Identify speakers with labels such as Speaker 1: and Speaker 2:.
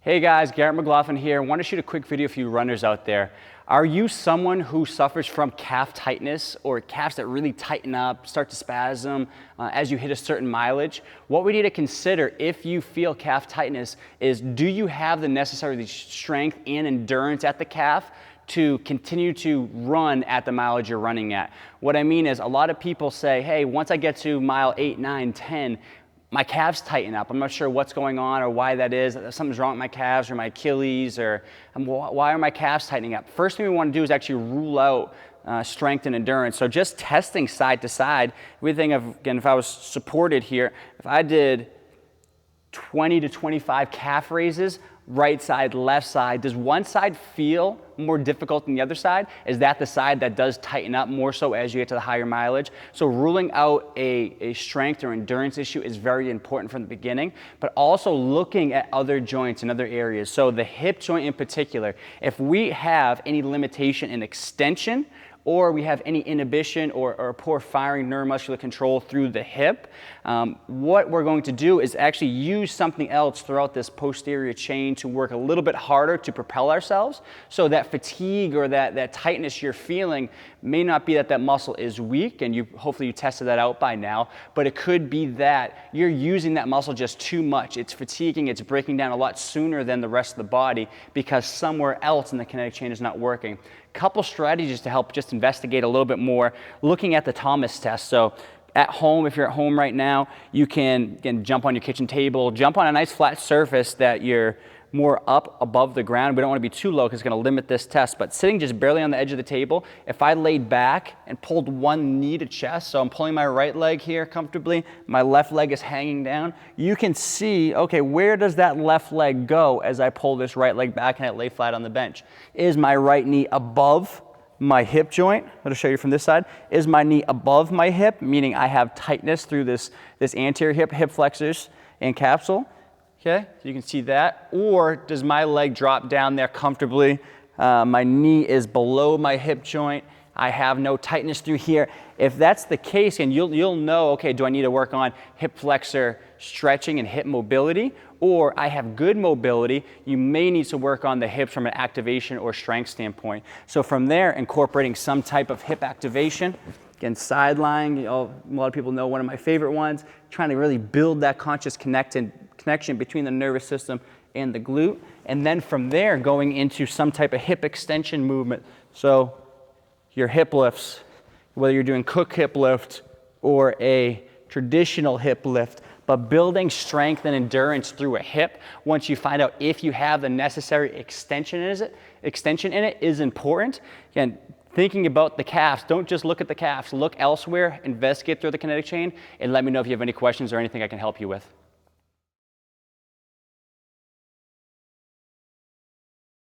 Speaker 1: Hey guys, Garrett McLaughlin here. I want to shoot a quick video for you runners out there. Are you someone who suffers from calf tightness or calves that really tighten up, start to spasm as you hit a certain mileage? What we need to consider if you feel calf tightness is, do you have the necessary strength and endurance at the calf to continue to run at the mileage you're running at? What I mean is, a lot of people say, hey, once I get to mile 8, 9, 10, my calves tighten up. I'm not sure what's going on or why that is. Something's wrong with my calves or my Achilles, or why are my calves tightening up? First thing we want to do is actually rule out strength and endurance. So just testing side to side. We think of, again, if I was supported here, if I did 20 to 25 calf raises, right side, left side, does one side feel more difficult than the other side? Is that the side that does tighten up more so as you get to the higher mileage? So ruling out a strength or endurance issue is very important from the beginning, but also looking at other joints and other areas. So the hip joint in particular, if we have any limitation in extension, or we have any inhibition or poor firing neuromuscular control through the hip, what we're going to do is actually use something else throughout this posterior chain to work a little bit harder to propel ourselves. So that fatigue or that tightness you're feeling may not be that muscle is weak, and hopefully you tested that out by now, but it could be that you're using that muscle just too much. It's fatiguing, it's breaking down a lot sooner than the rest of the body because somewhere else in the kinetic chain is not working. Couple strategies to help just investigate a little bit more, looking at the Thomas test. So at home, if you're at home right now, you can jump on your kitchen table, jump on a nice flat surface that you're more up above the ground. We don't want to be too low because it's going to limit this test, but sitting just barely on the edge of the table, if I laid back and pulled one knee to chest, so I'm pulling my right leg here comfortably, my left leg is hanging down, you can see, okay, where does that left leg go as I pull this right leg back and I lay flat on the bench? Is my right knee above my hip joint? I'll show you from this side. Is my knee above my hip, meaning I have tightness through this anterior hip flexors and capsule? Okay, so you can see that. Or does my leg drop down there comfortably? My knee is below my hip joint. I have no tightness through here. If that's the case, and you'll know, okay, do I need to work on hip flexor stretching and hip mobility? Or I have good mobility, you may need to work on the hips from an activation or strength standpoint. So from there, incorporating some type of hip activation. Again, side lying, a lot of people know one of my favorite ones, trying to really build that conscious connection between the nervous system and the glute. And then from there, going into some type of hip extension movement. So your hip lifts, whether you're doing cook hip lift or a traditional hip lift, but building strength and endurance through a hip, once you find out if you have the necessary extension in it is important. Again, thinking about the calves, don't just look at the calves, look elsewhere, investigate through the kinetic chain, and let me know if you have any questions or anything I can help you with.